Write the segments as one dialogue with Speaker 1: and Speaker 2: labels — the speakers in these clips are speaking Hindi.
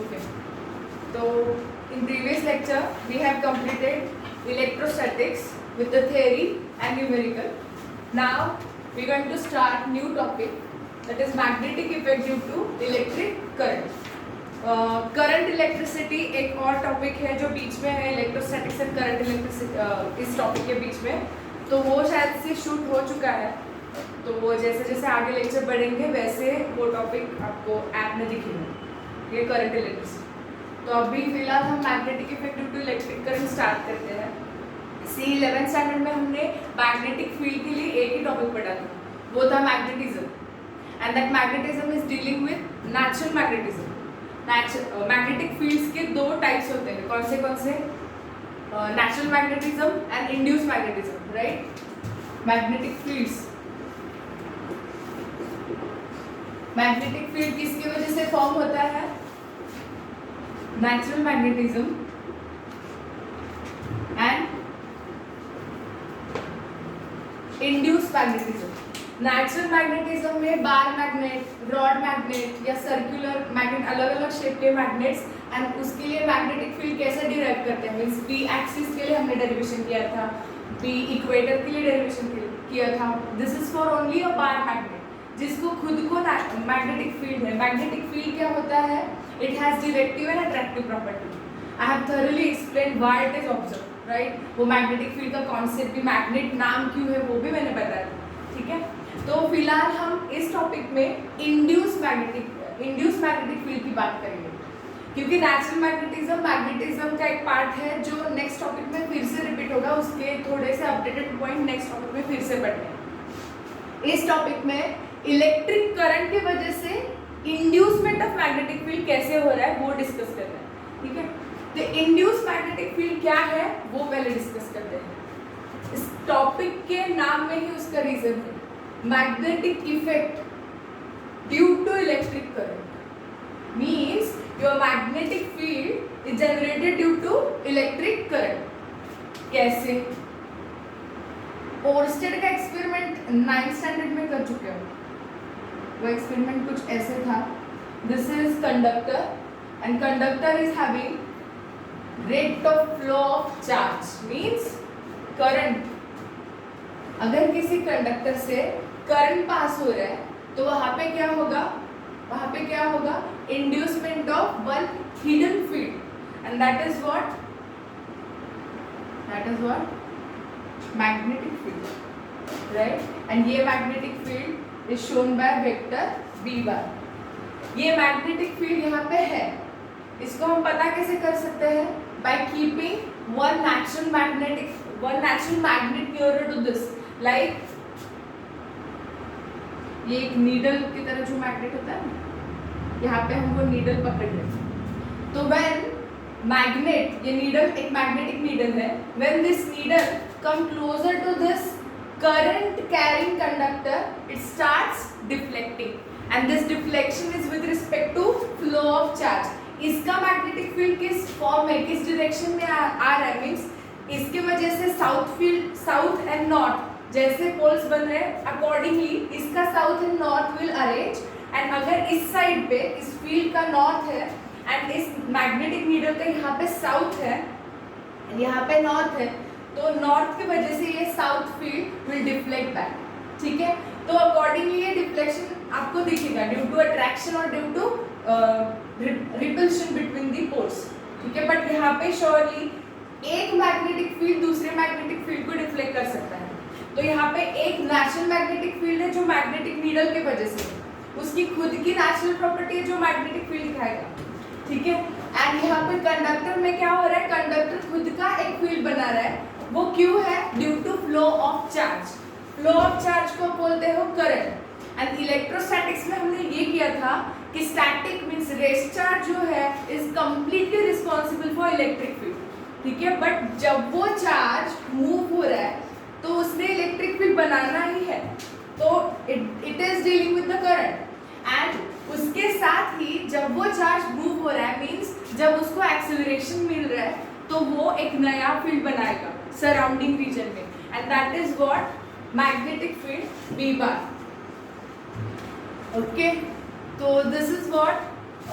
Speaker 1: Okay. So in previous lecture we have completed electrostatics with the theory and numerical. Now we are going to start new topic, that is magnetic effect due to electric current. Current electricity एक और टॉपिक है जो बीच में है, इलेक्ट्रोस्टैटिक्स एंड करंट इलेक्ट्रिसिटी इस टॉपिक के बीच में, तो वो शायद से शूट हो चुका है। तो वो जैसे जैसे आगे लेक्चर बढ़ेंगे वैसे वो टॉपिक आपको ऐप में दिखेंगे, ये करंट इलेक्ट्रिसिटी। तो अभी फिलहाल हम magnetic effect due to electric current start करते हैं। सी 11th स्टैंडर्ड में हमने मैग्नेटिक फील्ड के लिए एक ही टॉपिक पढ़ा था, वो था magnetism, and that magnetism is dealing with natural magnetism. Magnetic fields के दो टाइप्स होते हैं, कौन से natural magnetism and induced magnetism, right. Magnetic fields, magnetic field किसकी वजह से फॉर्म होता है? Natural magnetism and induced magnetism. Natural magnetism में बार मैग्नेट, रॉड मैग्नेट या सर्कुलर मैग्नेट, अलग अलग शेप के मैग्नेट्स, एंड उसके लिए मैग्नेटिक फील्ड कैसे डिराइव करते हैं, मींस बी एक्सिस के लिए हमने डेरिवेशन किया था, बी इक्वेटर के लिए डेरिवेशन किया था। This is for only a bar magnet जिसको खुद को मैग्नेटिक फील्ड है। मैग्नेटिक फील्ड क्या होता है? It has directive and attractive property. I have thoroughly explained why it is observe, right. वो मैग्नेटिक फील्ड का कॉन्सेप्ट भी, मैग्नेट नाम क्यों है वो भी मैंने बताया, ठीक है। तो फिलहाल हम इस टॉपिक में इंड्यूस्ड मैग्नेटिक फील्ड की बात करेंगे, क्योंकि नेचुरल मैग्नेटिज्म का एक पार्ट है जो नेक्स्ट टॉपिक में फिर से रिपीट होगा, उसके थोड़े से अपडेटेड पॉइंट नेक्स्ट टॉपिक में फिर से पढ़ने हैं। इस टॉपिक में इलेक्ट्रिक करंट की वजह से इंड्यूसमेंट ऑफ मैग्नेटिक फील्ड कैसे हो रहा है वो डिस्कस करना है, ठीक है। तो इंड्यूस्ड मैग्नेटिक फील्ड क्या है वो पहले डिस्कस करते हैं। इस टॉपिक के नाम में ही उसका रीजन है, magnetic effect due to electric current means your magnetic field is generated due to electric current। कैसे? ओर्स्टेड का एक्सपेरिमेंट 9th स्टैंडर्ड में कर चुके हो। वो एक्सपेरिमेंट कुछ ऐसे था, this is conductor and conductor is having rate of flow of charge means current. अगर किसी कंडक्टर से करंट पास हो रहा है तो वहां पे क्या होगा? Inducement of one hidden field, and that is what magnetic field, right. And ये magnetic field is shown by vector b bar. ये मैग्नेटिक फील्ड यहाँ पे है, इसको हम पता कैसे कर सकते हैं? By keeping one natural magnet nearer to this, like ये एक नीडल की तरह जो मैग्नेट होता है ना, यहाँ पे हम वो नीडल पकड़ लें, तो व्हेन मैग्नेट, ये नीडल एक मैग्नेटिक नीडल है, when this needle come closer to this current carrying conductor, it starts deflecting, and this deflection is with respect to flow of charge. इसका मैग्नेटिक फील्ड किस फॉर्म में, किस डायरेक्शन में आ रहा है, मीन्स इसके वजह से साउथ एंड नॉर्थ जैसे पोल्स बन रहे हैं, अकॉर्डिंगली इसका south and north will arrange, and अगर इस साइड पे इस फील्ड का नॉर्थ है एंड इस मैग्नेटिक नीडल का यहाँ पे साउथ है यहाँ पे नॉर्थ है, तो नॉर्थ की वजह से ये south field will deflect back, ठीक है। तो अकॉर्डिंगली ये डिफ्लेक्शन आपको दिखेगा ड्यू टू अट्रैक्शन और due to repulsion between the poles, ठीक है। बट यहाँ पे श्योरली एक मैग्नेटिक फील्ड दूसरे मैग्नेटिक फील्ड को डिफ्लेक्ट कर सकता है। तो यहाँ पे एक नेचुरल मैग्नेटिक फील्ड है जो मैग्नेटिक नीडल के वजह से, उसकी खुद की नेचुरल प्रॉपर्टी है जो मैग्नेटिक फील्ड दिखाएगा, ठीक है। एंड यहाँ पे कंडक्टर में क्या हो रहा है? कंडक्टर खुद का एक फील्ड बना रहा है, वो क्यों है? Due to flow of charge. Flow of charge को बोलते हो करंट। एंड इलेक्ट्रोस्टैटिक्स में हमने ये किया था कि स्टैटिक मींस रेस्ट चार्ज जो है is completely responsible for electric field, ठीक है। बट जब वो चार्ज मूव हो रहा है तो उसने इलेक्ट्रिक फील्ड बनाना ही है, तो it is dealing with the current, and उसके साथ ही जब वो चार्ज मूव हो रहा है मींस जब उसको एक्सेलरेशन मिल रहा है तो वो एक नया फील्ड बनाएगा सराउंडिंग रीजन में, and that is what magnetic field b bar, okay. तो this is what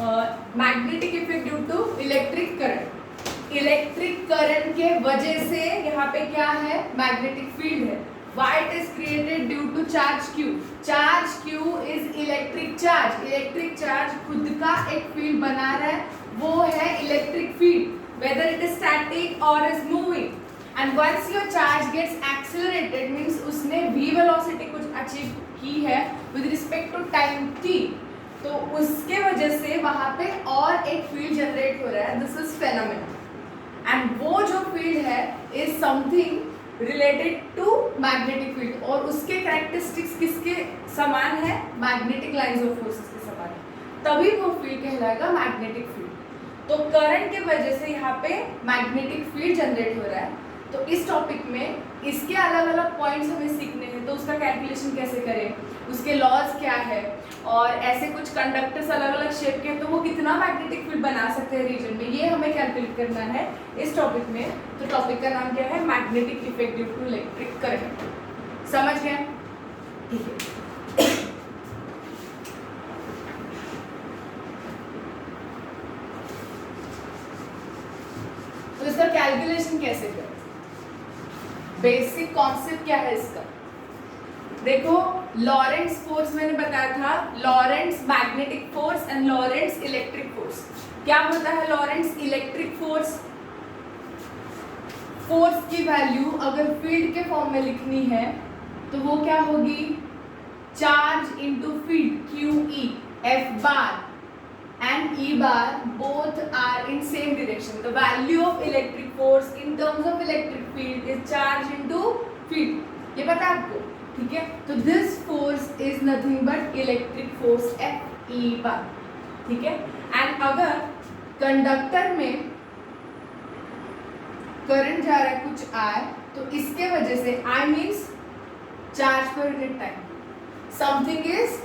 Speaker 1: magnetic effect due to electric current. Electric current के वजह से यहाँ पे क्या है, मैग्नेटिक फील्ड है। Why it is created due to charge Q? Charge Q is electric charge. Electric charge खुद का एक फील्ड बना रहा है, वो है electric field, whether it is static or is moving. And once your charge gets accelerated means उसने v velocity कुछ अचीव की है with respect to time t, तो उसके वजह से वहाँ पे और एक फील्ड जनरेट हो रहा है, दिस इज फेनोमेना। एंड वो जो फील्ड है is something related to magnetic field, और उसके कैरेक्टरिस्टिक्स किसके समान है, मैग्नेटिक लाइंस ऑफ फोर्सेस के समान है, तभी वो फील्ड कहलाएगा मैग्नेटिक फील्ड। तो करंट के वजह से यहाँ पे मैग्नेटिक फील्ड जनरेट हो रहा है। तो इस टॉपिक में इसके अलग अलग पॉइंट्स हमें सीखने हैं, तो उसका कैलकुलेशन कैसे करें, उसके लॉज क्या है, और ऐसे कुछ कंडक्टर्स अलग अलग शेप के हैं तो वो कितना मैग्नेटिक फील्ड बना सकते हैं रीजन में, ये हमें कैलकुलेट करना है इस टॉपिक में। तो टॉपिक का नाम क्या है, magnetic effect due to electric current. समझ गए? ठीक है। तो इसका कैलकुलेशन कैसे करें, बेसिक कॉन्सेप्ट क्या है इसका, देखो लॉरेंट्ज फोर्स मैंने बताया था, Lorentz magnetic force and Lorentz electric force. क्या होता है लॉरेंट्ज इलेक्ट्रिक फोर्स? फोर्स की वैल्यू अगर फील्ड के फॉर्म में लिखनी है तो वो क्या होगी, charge into field QE, F bar and E bar both are in same direction. The value of electric force in terms of electric field is charge into field. ये पता है आपको? ठीक है, तो this force is nothing but electric force F E bar. ठीक है, and अगर कंडक्टर में करंट जा रहा है कुछ I, तो इसके वजह से I means charge per unit time. Something is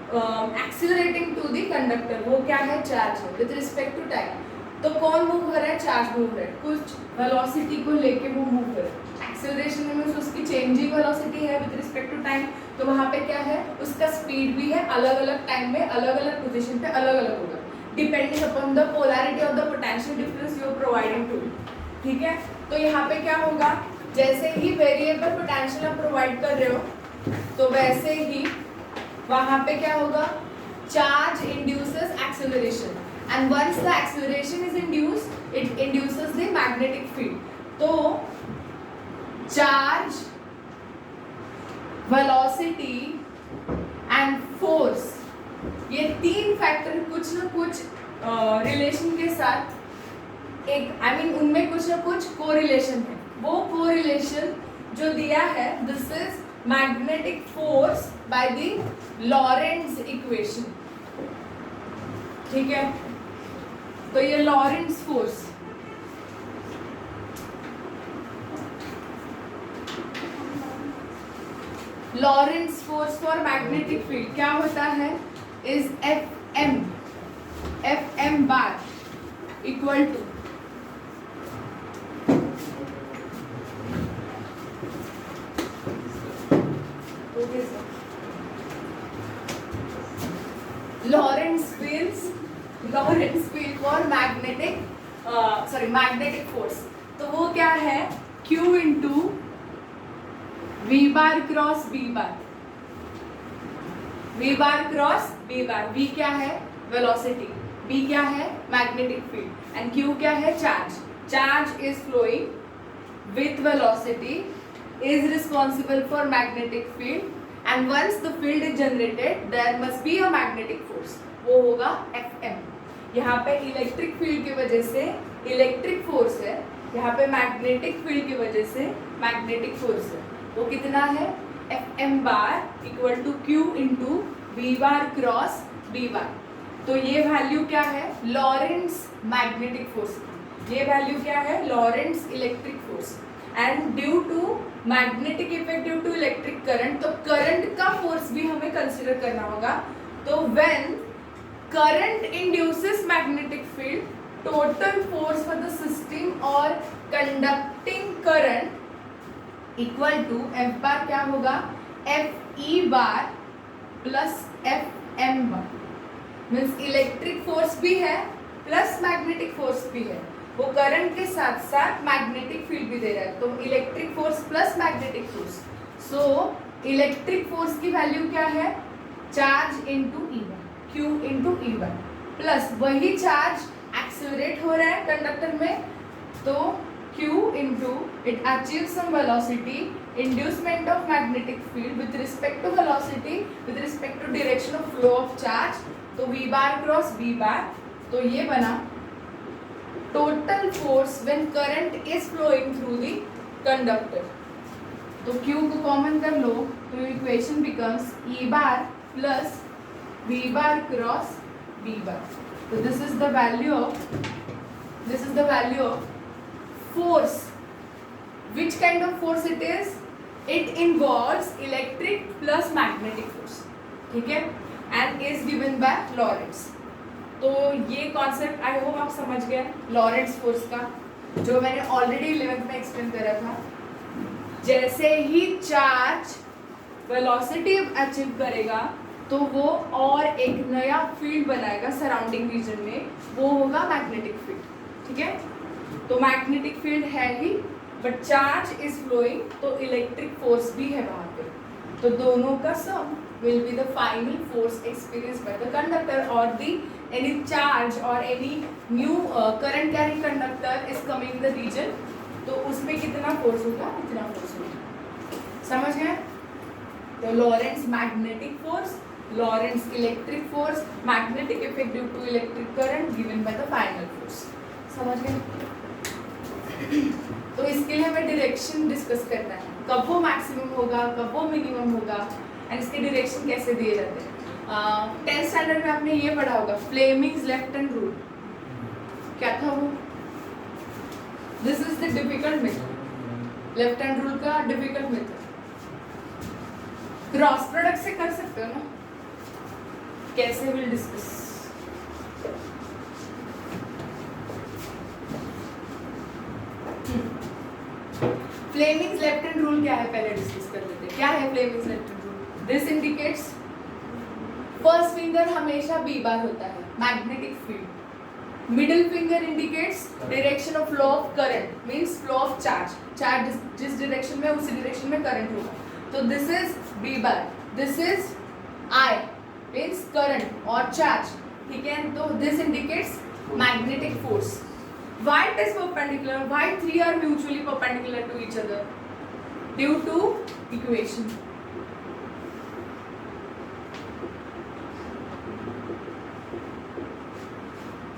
Speaker 1: accelerating to the conductor, वो क्या है, चार्ज है विद रिस्पेक्ट टू टाइम। तो कौन मूव हो रहा है, चार्ज मूव हो रहा है, कुछ वेलोसिटी को लेके वो मूव कर रहा है। एक्सीलरेशन में उसकी चेंजिंग वेलोसिटी है विद रिस्पेक्ट टू टाइम, तो वहाँ पे क्या है, उसका स्पीड भी है, अलग अलग टाइम में अलग अलग पोजीशन पे अलग अलग होगा, depending upon the polarity of the potential difference you are providing to. ठीक है, तो यहाँ पे क्या होगा, जैसे ही वेरिएबल पोटेंशियल आप प्रोवाइड कर रहे हो तो वैसे ही वहाँ पे क्या होगा, charge induces acceleration, and once the acceleration is induced it induces the magnetic field. तो चार्ज, वेलोसिटी एंड फोर्स, ये तीन फैक्टर कुछ ना कुछ रिलेशन के साथ एक उनमें कुछ ना कुछ कोरिलेशन है। वो कोरिलेशन जो दिया है, this is magnetic force by the Lorentz equation. ठीक है, तो ये Lorentz force, Lorentz force for magnetic field क्या होता है, is Fm bar equal to Lorentz field for magnetic force। तो वो क्या है, Q into V bar cross B बार, V बार क्रॉस B बार। V क्या है, वेलोसिटी, B क्या है, मैग्नेटिक फील्ड, एंड Q क्या है, charge. Charge is flowing with velocity, is responsible for magnetic field, and once the field is generated there must be a magnetic force, वो होगा Fm। यहाँ पे इलेक्ट्रिक फील्ड की वजह से इलेक्ट्रिक फोर्स है, यहाँ पे मैग्नेटिक फील्ड की वजह से मैग्नेटिक फोर्स है, वो कितना है, Fm bar equal to Q into V bar cross B bar. तो ये वैल्यू क्या है, लॉरेंट्ज मैग्नेटिक फोर्स, ये वैल्यू क्या है, Lorentz electric force. And due to magnetic effect due to electric current, तो करंट का फोर्स भी हमें कंसिडर करना होगा। तो when current induces magnetic field, total force for the system और conducting current equal to F bar क्या होगा, Fe बार प्लस Fm बार। मीन्स इलेक्ट्रिक फोर्स भी है प्लस मैग्नेटिक फोर्स भी है, वो करंट के साथ साथ मैग्नेटिक फील्ड भी दे रहा है, तो electric force plus magnetic force. So electric force की वैल्यू क्या है, charge into E1, Q into E1, plus वही चार्ज एक्सेलरेट हो रहा है कंडक्टर में, तो Q into it achieve some velocity, inducement of magnetic field with respect to velocity, with respect to direction of flow of charge, तो V bar cross V bar, तो ये बना total force when current is flowing through the conductor. तो Q को कॉमन कर लो, तो इक्वेशन बिकम्स E बार plus V bar cross V bar. तो this is the value of force. Which kind of force it is? It involves electric plus magnetic force. ठीक है, and is given by Lorentz. तो ये कॉन्सेप्ट आई होप आप समझ गए लॉरेंट्स फोर्स का, जो मैंने ऑलरेडी 11th में एक्सप्लेन करा था। जैसे ही चार्ज वेलोसिटी अचीव करेगा तो वो और एक नया फील्ड बनाएगा सराउंडिंग रीजन में, वो होगा मैग्नेटिक फील्ड। ठीक है, तो मैग्नेटिक फील्ड है ही, बट चार्ज इज फ्लोइंग, तो इलेक्ट्रिक फोर्स भी है वहां पे, तो दोनों का सम will be the final force experienced by the conductor or the any charge or any new current carrying conductor is coming in the region, तो उसमें कितना फोर्स होगा, इतना फोर्स होगा। समझ गए? तो Lorentz magnetic force, Lorentz electric force, magnetic effect due to electric current given by the final force. समझ गए? तो इसके लिए हमें डायरेक्शन डिस्कस करना है, कब वो मैक्सिमम होगा, कब वो मिनिमम होगा, एंड इसके डायरेक्शन कैसे दिए जाते हैं। 10th स्टैंडर्ड में आपने ये पढ़ा होगा, फ्लेमिंग्स लेफ्ट हैंड रूल। क्या था वो? This is the difficult method, left hand rule का डिफिकल्ट मेथड। क्रॉस प्रोडक्ट से कर सकते हो ना, कैसे will discuss. Fleming's left hand rule क्या है पहले डिस्कस कर लेते हैं। क्या है Fleming's left hand rule? This indicates first finger हमेशा B बार होता है, magnetic field. Middle finger indicates direction of flow of current, means flow of charge, charge जिस डायरेक्शन में उसी डायरेक्शन में करंट होगा, तो this is B bar, this is I means current और चार्ज। ठीक है, तो this indicates magnetic force. Why it is perpendicular? Why three are mutually perpendicular to each other? Due to equation.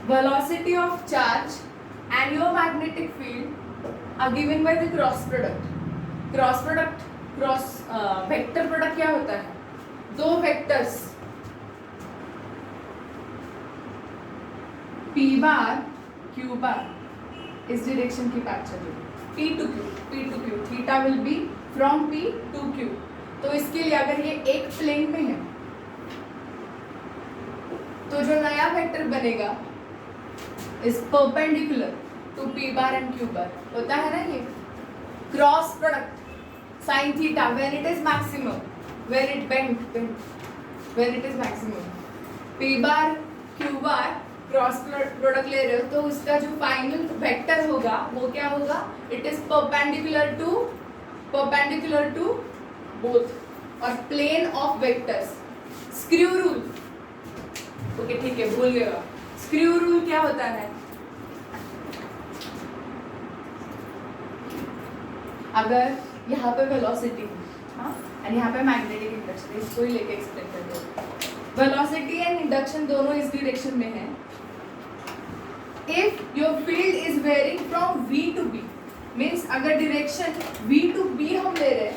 Speaker 1: Velocity of charge and your magnetic field are given by the cross product. Cross product, vector product क्या होता है? दो वेक्टर्स P बार Q बार इस डायरेक्शन की बात चल रही है, P to Q, theta will be from P to Q। तो इसके लिए अगर ये एक प्लेन में है तो जो नया वेक्टर बनेगा is perpendicular to P bar and Q bar, होता है ना ये cross product sine theta when it is maximum, when it when it is maximum, P bar Q bar cross product ले रहे हो तो उसका जो फाइनल वेक्टर होगा वो क्या होगा, it is perpendicular to both और plane of vectors. Screw rule, okay ठीक है, भूल गए। स्क्रू रूल क्या होता है? अगर यहाँ पे वेलोसिटी और यहाँ पे मैग्नेटिक इंडक्शन, इसको ही लेके एक्सप्लेन करते हैं। वेलोसिटी एंड इंडक्शन दोनों इस डायरेक्शन में है। If your field is varying from V to B, means अगर डायरेक्शन V to B हम ले रहे हैं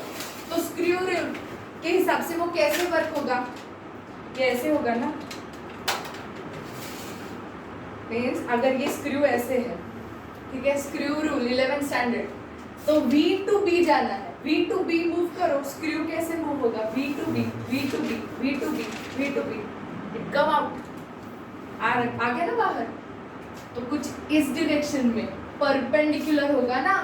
Speaker 1: तो स्क्रू रूल के हिसाब से वो कैसे वर्क होगा, कैसे होगा ना, मीन्स अगर ये स्क्रू ऐसे है, ठीक है, स्क्रू रूल 11th स्टैंडर्ड, तो V to B जाना है, V to B मूव करो, स्क्रू कैसे मूव होगा, V to B, V to B, V to B, V to B, it come out, आ गया ना बाहर। तो कुछ इस डायरेक्शन में परपेंडिकुलर होगा ना,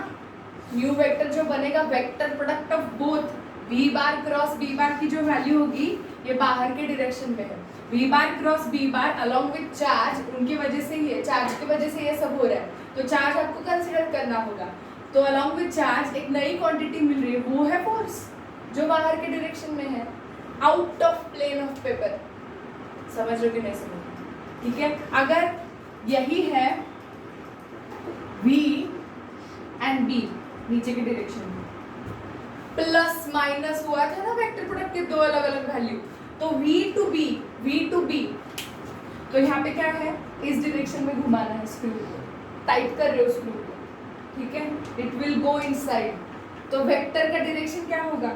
Speaker 1: न्यू वेक्टर जो बनेगा vector product of both V bar cross B बार की जो वैल्यू होगी ये बाहर के डायरेक्शन में है, V bar cross B bar along with charge, उनकी वजह से ही है, चार्ज की वजह से ये सब हो रहा है, तो चार्ज आपको कंसिडर करना होगा। तो अलॉन्ग विथ चार्ज एक नई क्वांटिटी मिल रही है, वो है फोर्स, जो बाहर के डायरेक्शन में है, out of plane of paper. समझ रहे हो कि नहीं समझ रहे? ठीक है, अगर यही है V एंड B नीचे के डायरेक्शन में, प्लस माइनस हुआ था ना वेक्टर प्रोडक्ट के दो अलग अलग वैल्यू, तो V टू B, तो यहाँ पे क्या है, इस डायरेक्शन में घुमाना है स्क्रू को, टाइट कर रहे हो स्क्रू को, ठीक है, इट विल गो इनसाइड, तो वेक्टर का डायरेक्शन क्या होगा,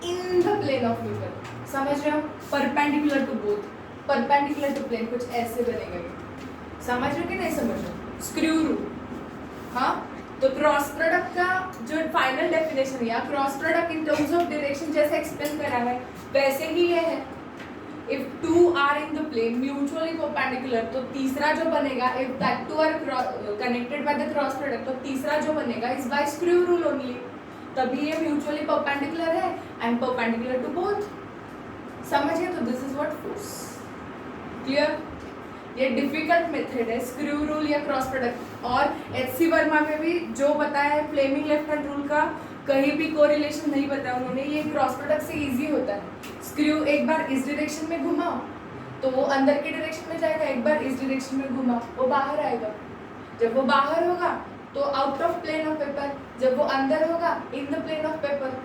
Speaker 1: in the plane of paper. समझ रहे हो, perpendicular to both, perpendicular to plane, कुछ ऐसे बनेगा ये। समझ रहे हो कि नहीं समझ रहे? Screw rule. हाँ, तो क्रॉस प्रोडक्ट का जो फाइनल डेफिनेशन है, cross product in terms of direction जैसे एक्सप्लेन करा है वैसे ही ये है। If two are in the plane mutually perpendicular, तो तीसरा जो बनेगा, if that two are connected by the cross product, तो तीसरा जो बनेगा is by screw rule only, तभी ये म्यूचुअली परपेंडिकुलर है एंड परपेंडिकुलर टू बोथ। समझिए, तो this is what force. Clear? ये डिफिकल्ट मेथड है स्क्रू रूल या क्रॉस प्रोडक्ट, और एचसी वर्मा में भी जो बताया है फ्लेमिंग लेफ्ट हैंड रूल का कहीं भी कोरिलेशन नहीं बताया उन्होंने, ये क्रॉस प्रोडक्ट से इजी होता है। स्क्रू एक बार इस डायरेक्शन में घुमाओ तो वो अंदर की डायरेक्शन में जाएगा, एक बार इस डायरेक्शन में घुमाओ वो बाहर आएगा, जब वो बाहर होगा तो out of plane of paper, जब वो अंदर होगा in the plane of paper.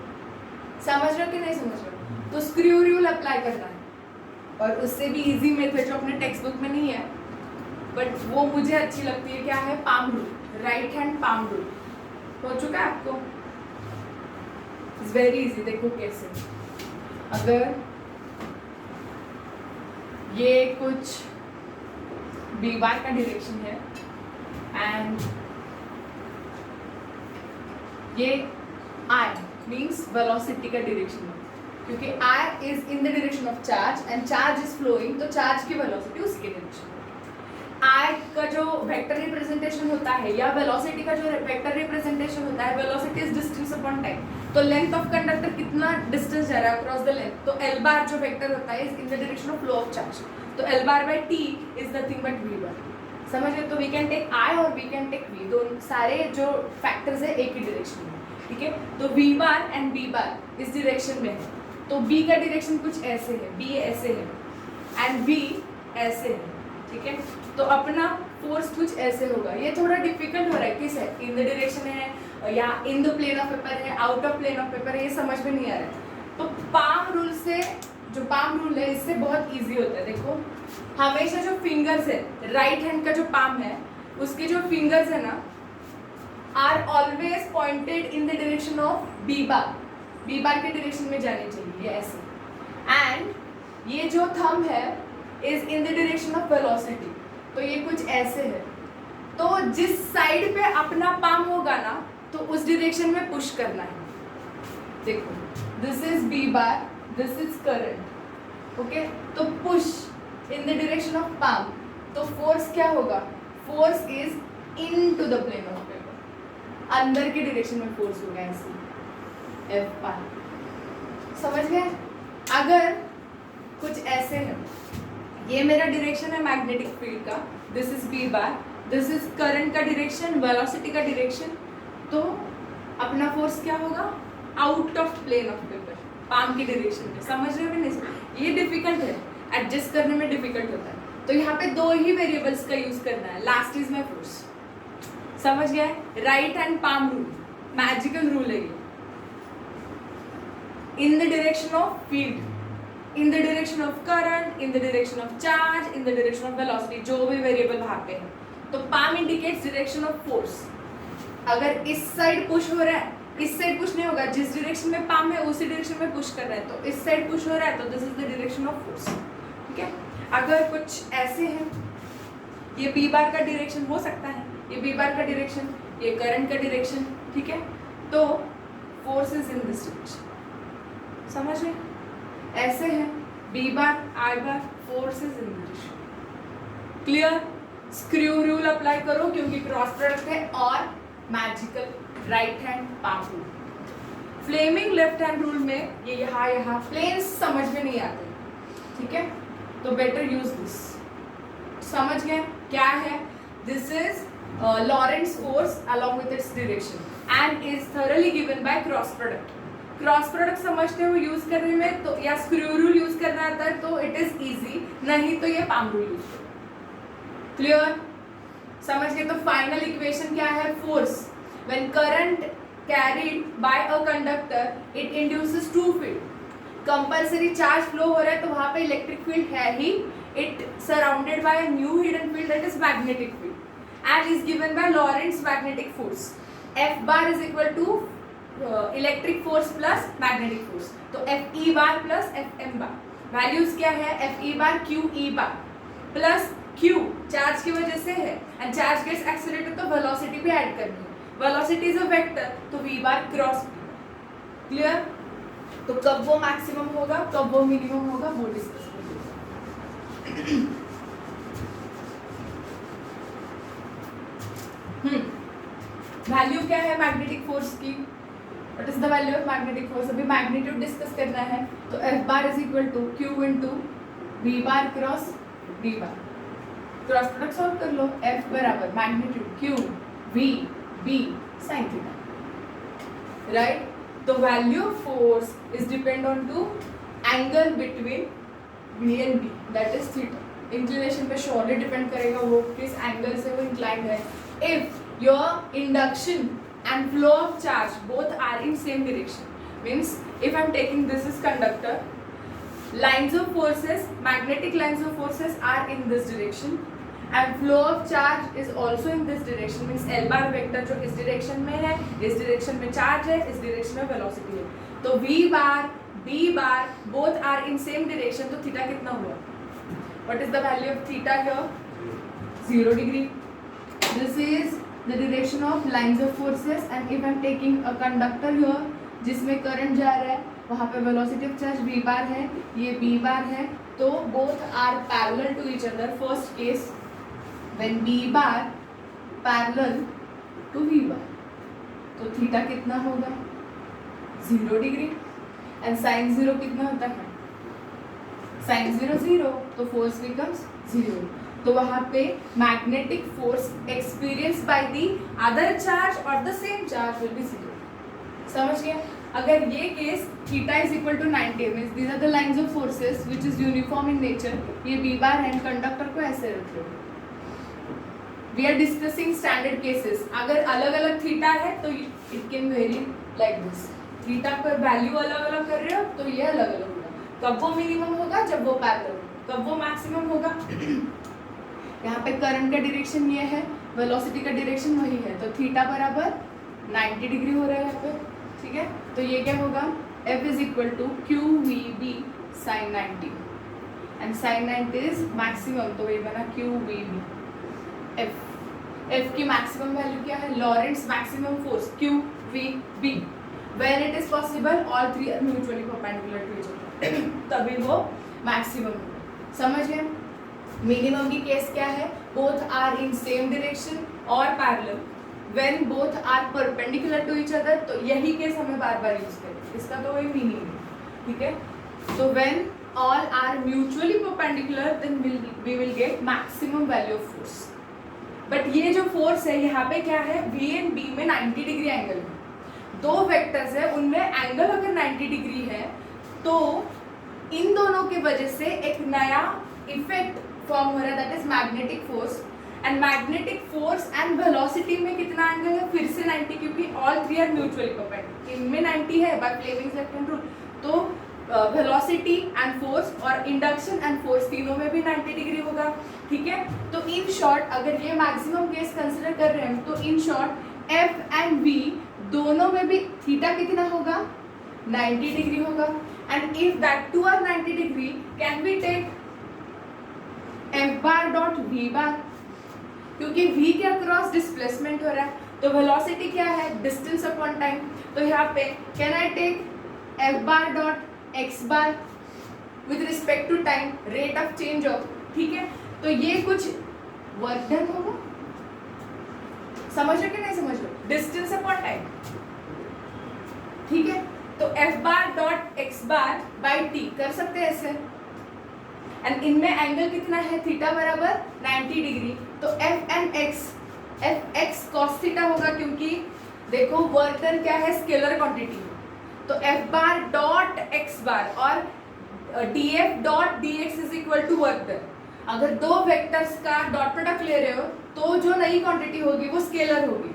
Speaker 1: समझ रहे हो कि नहीं समझ रहे हो? तो स्क्रू रूल अप्लाई करना है, और उससे भी इजी मेथड जो अपने टेक्स्ट बुक में नहीं है बट वो मुझे अच्छी लगती है, क्या है, palm rule, right hand palm rule. हो चुका है आपको? It's very easy. देखो कैसे, अगर ये कुछ B बार का डायरेक्शन है एंड ये I मीन्स वेलोसिटी का डायरेक्शन है, क्योंकि I is in the direction of charge and charge is flowing, तो चार्ज की वेलोसिटी उसके डायरेक्शन में। I का जो वेक्टर रिप्रेजेंटेशन होता है या वेलोसिटी का जो वेक्टर रिप्रेजेंटेशन होता है, velocity is distance upon time, तो लेंथ ऑफ कंडक्टर कितना डिस्टेंस जा रहा है अक्रॉस द लेंथ, तो L बार जो वेक्टर होता है is in the direction of flow of charge, तो L bar by T is nothing but V bar. समझ रहे? तो वी कैन टेक I और वी कैन टेक V, दोनों सारे जो फैक्टर्स है एक ही डायरेक्शन में, ठीक है। तो V बार एंड B बार इस डायरेक्शन में है, तो B का डायरेक्शन कुछ ऐसे है, B ऐसे है एंड V ऐसे है, ठीक है। तो अपना फोर्स कुछ ऐसे होगा। ये थोड़ा डिफिकल्ट हो रहा है, किस है, इन द डायरेक्शन है या in the plane of paper है, out of plane of paper है, ये समझ में नहीं आ रहा है। तो पाम रूल से, जो पाम रूल है इससे बहुत इजी होता है। देखो, हमेशा जो फिंगर्स है, राइट हैंड का जो पाम है उसके जो फिंगर्स है ना, are always pointed in the direction of B bar, B bar के डायरेक्शन में जाने चाहिए, ये ऐसे। एंड ये जो थंब है is in the direction of velocity, तो ये कुछ ऐसे है। तो जिस साइड पे अपना पाम होगा ना, तो उस डायरेक्शन में पुश करना है। देखो, this is B bar, this is current, okay. तो push in the direction of palm, तो फोर्स क्या होगा, force is into the plane of paper, अंदर की डायरेक्शन में फोर्स होगा ऐसे, F बार। समझ गए? अगर कुछ ऐसे है, ये मेरा डायरेक्शन है मैग्नेटिक फील्ड का, this is B bar, this is current का डायरेक्शन, वेलोसिटी का डायरेक्शन, तो अपना फोर्स क्या होगा, out of plane of paper, palm की डायरेक्शन में। समझ रहे हो कि नहीं? ये डिफिकल्ट है, एडजस्ट करने में डिफिकल्ट होता है, तो यहाँ पे दो ही वेरिएबल्स का यूज करना है, लास्ट इज माई फोर्स। समझ गया? Right hand palm rule, magical rule है ये। इन the direction of field, in the direction of current, in the direction of charge, in the direction of velocity, जो भी वेरिएबल वहाँ पे है। तो palm indicates direction of force। अगर इस साइड पुश हो रहा है, इस साइड पुश नहीं होगा, जिस डायरेक्शन में पाम है उसी डायरेक्शन में पुश कर रहा है, तो इस साइड पुश हो रहा है, तो this is the direction of force, ठीक है। अगर कुछ ऐसे है, ये B बार का डायरेक्शन हो सकता है, ये B बार का डायरेक्शन, ये करंट का डायरेक्शन, ठीक है। तो force is in this direction. समझ रहे? ऐसे है B bar, I bar, force is in direction. Clear? Screw rule apply करो क्योंकि क्रॉस प्रोडक्ट है, और magical right hand palm rule. Fleming left hand rule में ये यहाँ प्लेन्स समझ में नहीं आते, ठीक है। तो बेटर यूज दिस। समझ गए क्या है? This is Lorentz force along with its direction and is thoroughly given by cross product. Cross product समझते हो यूज करने में, तो या स्क्रू रूल यूज करना आता है तो इट इज इजी, नहीं तो ये पाम रूल यूज करो। क्लियर? समझ गए? तो फाइनल इक्वेशन क्या है? Force when current carried by a conductor it induces to field. Compulsory charge flow हो रहा है तो वहां पे इलेक्ट्रिक फील्ड है ही, it surrounded by a new hidden field that is magnetic field and is given by Lorentz magnetic force. F bar is equal to electric force plus magnetic force, तो एफ ई बार प्लस एफ एम बार। वैल्यूज क्या है? एफ ई बार क्यू ई बार प्लस क्यू चार्ज की वजह से है एंड चार्ज गेट्स एक्सीलरेटेड तो वेलोसिटी भी ऐड करनी है। वेलोसिटी इज अ वेक्टर तो वी बार क्रॉस। क्लियर? तो कब वो मैक्सिमम होगा, कब वो मिनिमम होगा, वो डिस्कस करेंगे। वैल्यू क्या है मैग्नेटिक फोर्स की? What is the value of magnetic force? अभी मैग्नीट्यूड डिस्कस करना है, तो F bar is equal to Q into V bar cross D bar. Cross product solve कर लो। एफ बराबर magnitude Q V B sine theta, right? तो value of force is depend on to angle between V and B that is theta. Inclination पे श्योरली डिपेंड करेगा वो किस एंगल से वो इंक्लाइंड है। If your induction and flow of charge both are in same direction, means if I'm taking this is conductor, lines of forces, magnetic lines of forces are in this direction and flow of charge is also in this direction, means L bar vector जो इस direction में है, इस direction में charge है, इस direction में velocity है, तो V bar B bar both are in same direction, तो theta कितना हुआ? What is the value of theta here? 0 degree. This is the direction of lines of forces and if I am taking a conductor here जिसमें करंट जा रहा है, वहाँ पे velocity of charge v बार है, ये b बार है, तो both are parallel to each other. First case when b bar parallel to v bar, तो थीटा कितना होगा? 0 डिग्री and sin 0 कितना होता है? sin 0 0, तो फोर्स बिकम्स 0। तो वहां पे magnetic force experience by the other charge और the same charge will be 0। समझ गए? अगर ये case theta is equal to 90 means these are the lines of forces which is uniform in nature, ये बी बार है, कंडक्टर को ऐसे रख लो। We are discussing standard cases. अगर अलग अलग थीटा है तो it can very like this. Theta पर वैल्यू अलग अलग कर रहे हो तो ये अलग अलग होगा। कब वो मिनिमम होगा? जब वो पैरेलल होगा। कब वो मैक्सिमम होगा? यहाँ पे करंट का डायरेक्शन ये है, वेलोसिटी का डायरेक्शन वही है, तो थीटा बराबर 90 डिग्री हो रहा है यहाँ पे। ठीक है, तो ये क्या होगा? F is equal to Q V B sine 90 and sine 90 is maximum, तो ये बना क्यू वी बी। F की मैक्सिमम वैल्यू क्या है? Lorentz maximum force Q V B. When it is possible all three are mutually perpendicular to each other, तभी वो मैक्सिमम होगा। समझ गए? मिनिमम की केस क्या है? Both are in same direction और parallel. When both are perpendicular to each other, तो यही केस हमें बार बार यूज करें, इसका तो वही मीनिंग है। ठीक है, तो when all are mutually perpendicular then we will get maximum value of force. But ये जो फोर्स है यहाँ पे क्या है? V एंड B में 90 डिग्री एंगल है। दो वेक्टर्स है, उनमें एंगल अगर 90 डिग्री है तो इन दोनों की वजह से एक नया इफेक्ट फॉर्म हो रहा है, that is magnetic force. And magnetic force and velocity में कितना एंगल है? फिर से 90, क्योंकि all three are mutually perpendicular. इनमें 90 है by Fleming's left hand rule, तो वेलोसिटी एंड फोर्स और इंडक्शन एंड फोर्स तीनों में भी 90 डिग्री होगा। ठीक है, तो इन शॉर्ट अगर ये मैक्सिमम केस कंसिडर कर रहे हैं तो in short F and V दोनों में भी थीटा कितना होगा? 90 डिग्री होगा। And if that two are 90 degree can we take F bar dot V bar, क्योंकि V के अक्रॉस डिस्प्लेसमेंट हो रहा है, तो वेलोसिटी क्या है? Distance upon time. तो यहाँ पे can I take F bar dot X bar with respect to time, rate of change of. ठीक है, तो ये कुछ वर्क डन होगा। समझ रहे कि नहीं समझ रहे? Distance upon time. ठीक है, तो F bar dot X bar by T कर सकते हैं ऐसे। एंड इनमें एंगल कितना है, थीटा बराबर 90 डिग्री। तो एफ एक्स कॉस थीटा होगा, क्योंकि देखो वर्क डन क्या है, स्केलर क्वांटिटी है। तो F bar dot X bar और D F dot D X is equal to work done. अगर दो वेक्टर्स का डॉट प्रोडक्ट ले रहे हो तो जो नई क्वांटिटी होगी वो स्केलर होगी।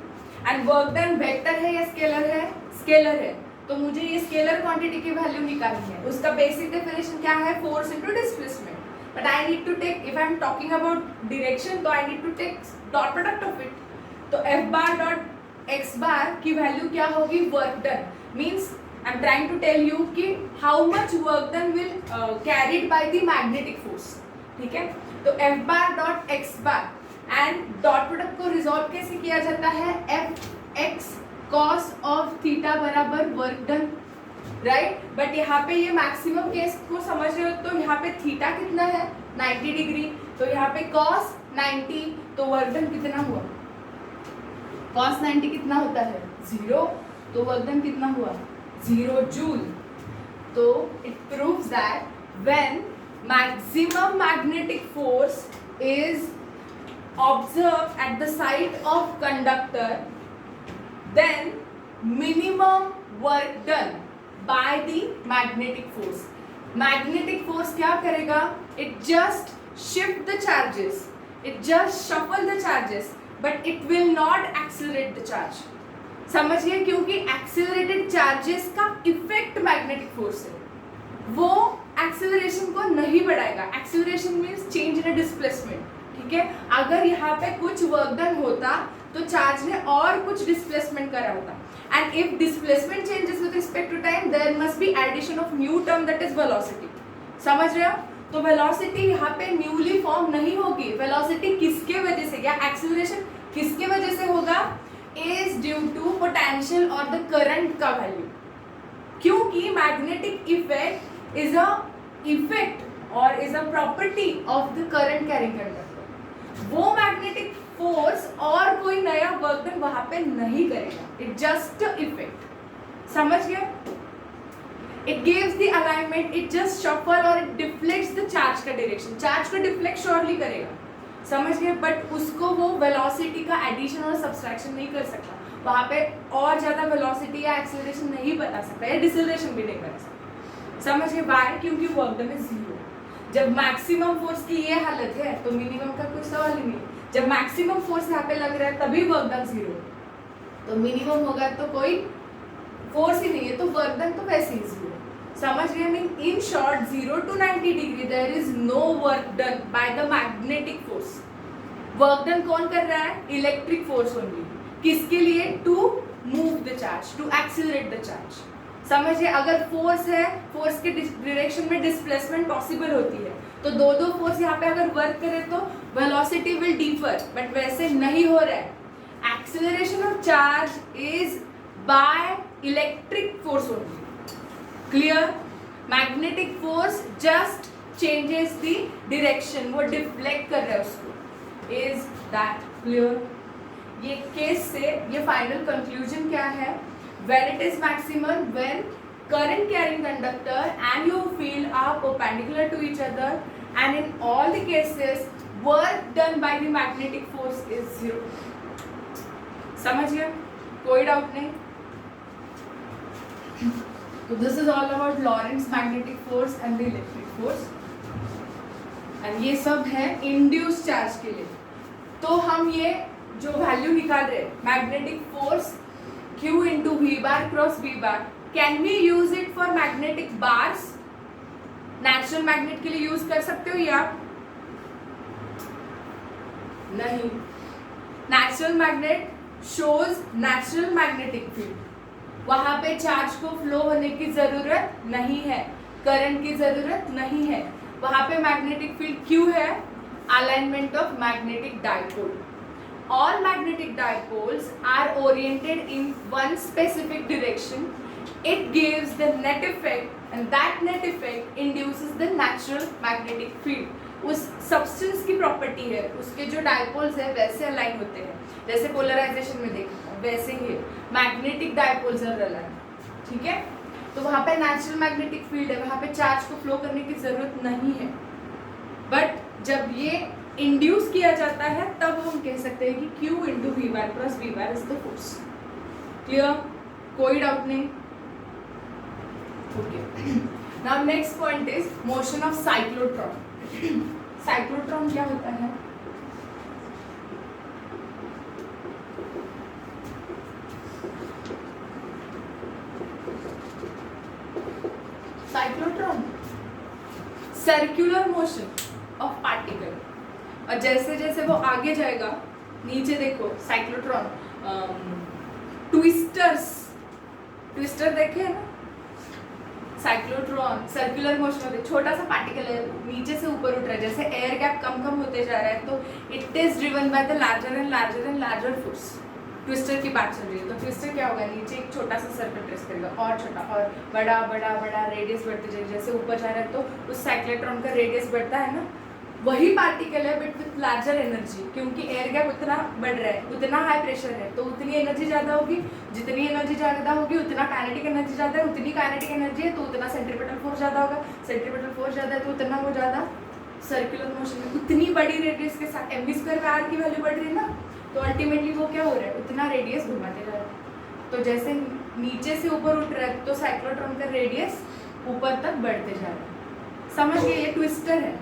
Speaker 1: एंड वर्क डन वेक्टर है या स्केलर है, स्केलर है। तो मुझे ये स्केलर क्वांटिटी की वैल्यू निकालनी है। उसका बेसिक डेफिनेशन क्या है, force into displacement. But I need to take, if I am talking about direction, तो I need to take dot product of it. तो F bar dot X bar की वैल्यू क्या होगी, work done. Means I am trying to tell you कि how much work done will carried by the magnetic force. ठीक है, तो F bar dot X bar and dot product को रिजॉल्व कैसे किया जाता है, F x cos of theta बराबर वर्क डन, राइट। बट यहाँ पे ये मैक्सिमम केस को समझ रहे हो, तो यहाँ पे थीटा कितना है, 90 डिग्री। तो यहाँ पे कॉस 90, तो वर्क डन कितना हुआ, कॉस 90 कितना होता है, 0। तो वर्क डन कितना हुआ, 0 जूल। तो it proves that when maximum magnetic force is observed at the side of conductor, then minimum work done by the magnetic force. Magnetic force क्या करेगा, it just shift the charges, it just shuffle the charges, but it will not accelerate the charge. समझिए, क्योंकि accelerated charges का effect magnetic force है, वो एक्सेलरेशन को नहीं बढ़ाएगा। Acceleration means change in displacement. ठीक है, अगर यहाँ पे कुछ वर्क डन होता तो चार्ज ने और कुछ डिस्प्लेसमेंट करा होता। And if displacement changes with respect to time, there must be addition of new term that is velocity. समझ रहे हो, तो वेलोसिटी यहाँ पे न्यूली फॉर्म नहीं होगी। वेलोसिटी किसके वजह से, या एक्सेलरेशन किसके वजह से होगा, इज ड्यू टू पोटेंशियल और द करंट का वैल्यू। क्योंकि magnetic effect is a effect or is a property of the current carrying conductor। वो मैग्नेटिक फोर्स और कोई नया वर्क डन वहां पे नहीं करेगा, इट जस्ट इफेक्ट। समझ गए, it gives the alignment, it just shuffle और इट डिफ्लेक्ट्स द चार्ज का डायरेक्शन। चार्ज को डिफ्लेक्ट श्योरली करेगा, समझ गए, बट उसको वो वेलोसिटी का एडिशन और सब्सट्रैक्शन नहीं कर सकता। वहां पे और ज्यादा वेलोसिटी या एक्सेलरेशन नहीं बता सकता, या डिसेलरेशन भी नहीं कर सकता। समझ गए, बाय, क्योंकि वर्क डन इज 0। जब मैक्सिमम फोर्स की ये हालत है तो मिनिमम का कोई सवाल ही नहीं। जब मैक्सिमम फोर्स यहाँ पे लग रहा है तभी वर्क डन 0, तो मिनिमम होगा तो कोई फोर्स ही नहीं है, तो वर्क डन तो वैसे ही 0। समझ गए, mean in short 0 to 90 degree there is no work done by the magnetic force. Work done कौन कर रहा है, इलेक्ट्रिक फोर्स ओनली। किसके लिए, to move the charge, to accelerate the charge. समझिए, अगर फोर्स है, फोर्स के डायरेक्शन में डिस्प्लेसमेंट पॉसिबल होती है, तो दो फोर्स यहाँ पे अगर वर्क करे तो वेलोसिटी विल डिफर, बट वैसे नहीं हो रहा है। Acceleration of charge is by electric force only. Clear, magnetic force just changes the direction, वो डिफ्लेक्ट कर रहा है उसको। Is that clear? ये केस से ये फाइनल कंक्लूजन क्या है, when it is maximum, when current carrying conductor and your field are perpendicular to each other, and in all the cases work done by the magnetic force is 0। समझ गए, कोई डाउट नहीं? तो this is all about Lorentz magnetic force and the electric force, and ये सब है induced charge के लिए। तो हम ये जो वैल्यू निकाल रहे हैं, magnetic force Q into V bar cross V bar, can we use it for magnetic bars? Natural magnet के लिए यूज कर सकते हो या नहीं? Natural magnet shows natural magnetic field, वहां पे चार्ज को फ्लो होने की जरूरत नहीं है, करंट की जरूरत नहीं है। वहां पे मैग्नेटिक फील्ड क्यों है, alignment of magnetic dipole. All magnetic dipoles are oriented in one specific direction. It gives the net effect, and that net effect induces the natural magnetic field. उस सब्सटेंस की प्रॉपर्टी है, उसके जो डाइपोल्स है वैसे अलाइन होते हैं, जैसे पोलराइजेशन में देखा वैसे ही मैग्नेटिक डाइपोल्स आर अलाइन। ठीक है, तो वहाँ पे नेचुरल मैग्नेटिक फील्ड है, वहाँ पे चार्ज को फ्लो करने की जरूरत नहीं है। बट जब ये इंड्यूस किया जाता है तब हम कह सकते हैं कि Q into V bar plus V bar is the force. Clear? कोई डाउट नहीं? Okay, now next point is motion of cyclotron. Cyclotron क्या होता है? Cyclotron circular motion of particle, और जैसे जैसे वो आगे जाएगा, नीचे देखो साइक्लोट्रॉन ट्विस्टर देखे है ना? साइक्लोट्रॉन सर्कुलर मोशन होते, छोटा सा पार्टिकल है, नीचे से ऊपर उठ रहा है, जैसे एयर गैप कम कम होते जा रहा है तो it is driven by the larger and larger force. Twister की बात चल रही है, तो ट्विस्टर क्या होगा, नीचे एक छोटा सा सर्कल ट्रेस करेगा और छोटा और बड़ा बड़ा बड़ा रेडियस बढ़ते जाएगा, जैसे ऊपर जा रहा है तो उस साइक्लोट्रॉन का रेडियस बढ़ता है ना, वही पार्टिकल है बट विथ लार्जर एनर्जी, क्योंकि एयर गैप उतना बढ़ रहा है, उतना हाई प्रेशर है, तो उतनी एनर्जी ज़्यादा होगी, जितनी एनर्जी ज़्यादा होगी उतना काइनेटिक एनर्जी ज़्यादा है, उतनी काइनेटिक एनर्जी है तो उतना सेंट्रीपिटल फोर्स ज़्यादा होगा, सेंट्रीपिटल फोर्स ज़्यादा है तो उतना वो ज़्यादा सर्कुलर मोशन में, उतनी बड़ी रेडियस के साथ mv² की वैल्यू बढ़ रही है ना, तो अल्टीमेटली वो क्या हो रहा है, उतना रेडियस घुमाते जा रहा है। तो जैसे नीचे से ऊपर उठ रहा है तो साइक्लोट्रॉन का रेडियस ऊपर तक बढ़ते जा रहा है। समझ गए? ये ट्विस्टर है,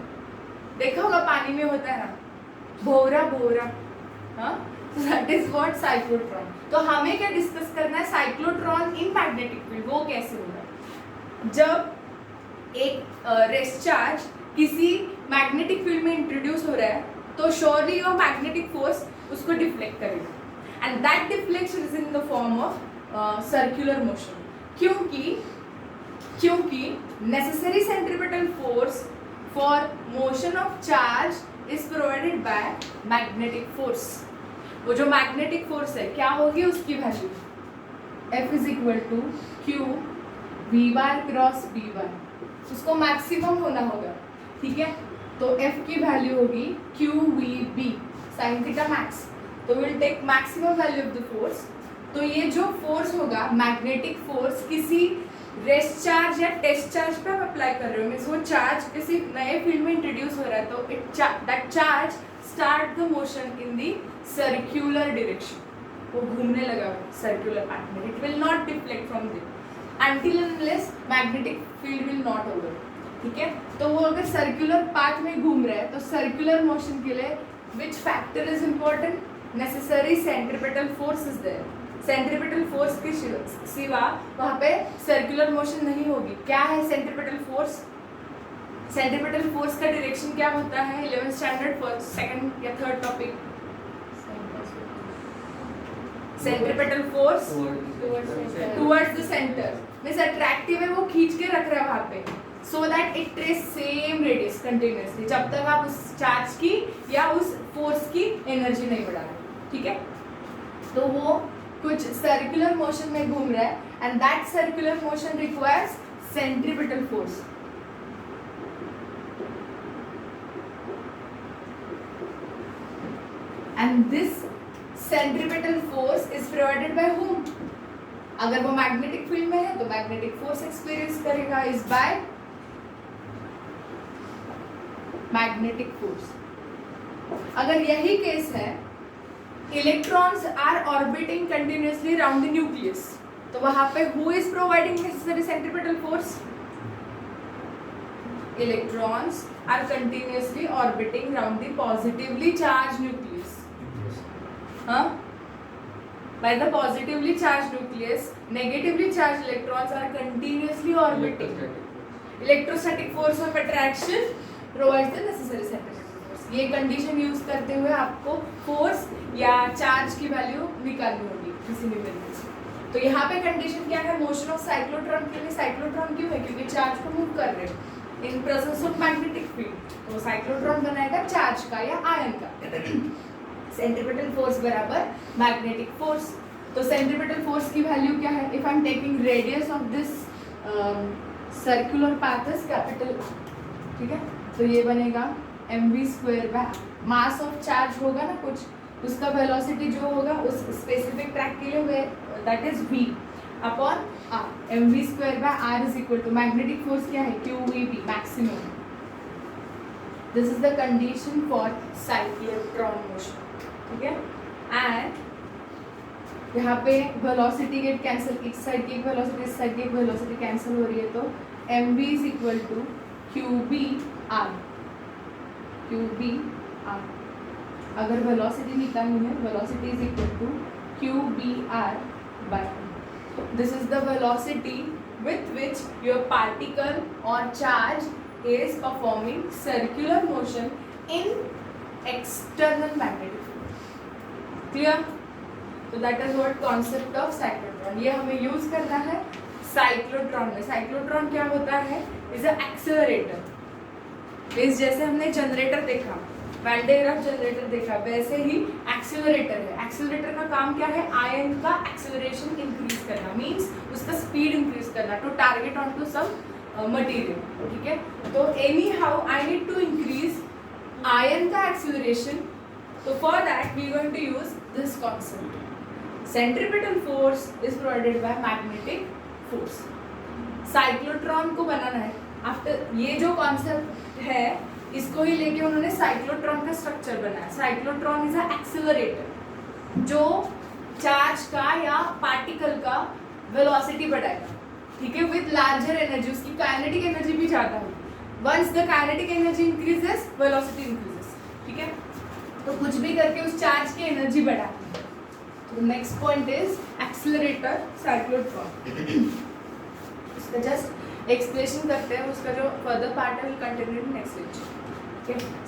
Speaker 1: देखा होगा पानी में होता है ना, भोवरा, हाँ, दैट इज व्हाट साइक्लोट्रॉन। तो हमें क्या डिस्कस करना है, साइक्लोट्रॉन इन मैग्नेटिक फील्ड वो कैसे होगा। जब एक रेस्ट चार्ज किसी मैग्नेटिक फील्ड में इंट्रोड्यूस हो रहा है तो श्योरली योर मैग्नेटिक फोर्स उसको डिफ्लेक्ट करेगा, and that deflection is in the form of circular motion, क्योंकि necessary centripetal force for motion of charge is provided by magnetic force। वो जो मैग्नेटिक फोर्स है क्या होगी उसकी value F is equal to Q V bar cross B bar, उसको मैक्सिमम होना होगा, ठीक है? तो F की वैल्यू होगी QVB sin थीटा मैक्स, तो will take maximum value of the force. तो ये जो फोर्स होगा मैग्नेटिक फोर्स किसी रेस्ट चार्ज या टेस्ट चार्ज पे आप अप्लाई कर रहे हो, मीन्स वो चार्ज किसी नए फील्ड में इंट्रोड्यूस हो रहा है तो that charge start the motion in the circular direction, वो घूमने लगा सर्कुलर पाथ में, it will not deflect from there until and unless magnetic field will not over, ठीक है? तो वो अगर सर्कुलर पाथ में घूम रहा है तो सर्कुलर मोशन के लिए which factor is important, necessary centripetal force is there, centripetal force के सिवा वहाँ पे सर्कुलर मोशन नहीं होगी। क्या है सेंट्रीपिटल फोर्स? सेंट्रीपिटल फोर्स का डायरेक्शन क्या होता है? 11th स्टैंडर्ड फर्स्ट सेकंड या third topic, centripetal force towards the centre, means attractive है, वो खींच के रख रहा है वहाँ पे, so that it trace same radius continuously, जब तक आप उस चार्ज की या उस फोर्स की एनर्जी नहीं बढ़ा रहे, ठीक है? तो वो कुछ सर्कुलर मोशन में घूम रहा है, and that circular motion requires centripetal force. And this centripetal force is provided by whom? अगर वो मैग्नेटिक फील्ड में है तो मैग्नेटिक फोर्स एक्सपीरियंस करेगा इज बाय मैग्नेटिक फोर्स। अगर यही केस है, electrons are orbiting continuously around the nucleus, तो वहां पे who is providing necessary centripetal force? Electrons are continuously orbiting around the positively charge nucleus, हाँ, by the positively charged nucleus negatively charged electrons are continuously orbiting, electrostatic force of attraction provides the necessary centrifugal force। ये कंडीशन यूज करते हुए आपको फोर्स या चार्ज की वैल्यू निकालनी होगी किसी भी बिंदु से। तो यहाँ पे कंडीशन क्या है, मोशन ऑफ साइक्लोट्रॉन के लिए, साइक्लोट्रॉन क्यों है? क्योंकि चार्ज को मूव कर रहे हैं in presence of magnetic field, तो साइक्लोट्रॉन बनाएगा चार्ज का या आयन का। सेंट्रीपिटल फोर्स बराबर मैग्नेटिक फोर्स, तो सेंट्रीपिटल फोर्स की वैल्यू क्या है? If I am taking radius of this circular path is capital, ठीक है? तो ये बनेगा mv² by mass of charge होगा ना कुछ, उसका वेलोसिटी जो होगा उस स्पेसिफिक ट्रैक के लिए that is v upon r, mv² by r is equal to magnetic force क्या है? qvb maximum, this is the condition for cyclotron motion, ठीक है। एंड यहाँ पे वेलोसिटी गेट कैंसिल, इस साइड की एक वेलोसिटी इस साइड की एक वेलोसिटी कैंसिल हो रही है, तो mv is equal to qb/r, qb/r। अगर वेलोसिटी निकालनी है, velocity is equal to qb/r। This is the velocity with which your particle or charge is performing circular motion in external magnetic field. Clear? So that is what concept of cyclotron. ये हमें यूज करना है साइक्लोट्रॉन में। साइक्लोट्रॉन क्या होता है? Is a accelerator. मीन्स जैसे हमने जनरेटर देखा, वैन डे ग्राफ जनरेटर देखा, वैसे ही एक्सेलरेटर है। एक्सेलरेटर का काम क्या है? आयन का एक्सेलरेशन इंक्रीज करना, मीन्स उसका स्पीड इंक्रीज करना to target on to some material, ठीक है। तो anyhow I need to increase ion का एक्सेलरेशन, तो for that we going to use this concept. Centripetal force is provided by magnetic force. Cyclotron को बनाना है, आफ्टर ये जो कॉन्सेप्ट है इसको ही लेके उन्होंने साइक्लोट्रॉन का स्ट्रक्चर बनाया। साइक्लोट्रॉन इज अ एक्सेलरेटर जो चार्ज का या पार्टिकल का वेलोसिटी बढ़ाएगा, ठीक है, विद लार्जर एनर्जी। उसकी काइनेटिक एनर्जी भी ज़्यादा होगी। Once the kinetic energy increases, velocity increases, ठीक है। तो कुछ भी करके उस चार्ज की एनर्जी बढ़ाती है। तो next point is accelerator cyclotron. इसका जस्ट एक्सप्लेनेशन करते हैं, उसका जो फर्दर पार्ट है will continue in next lecture.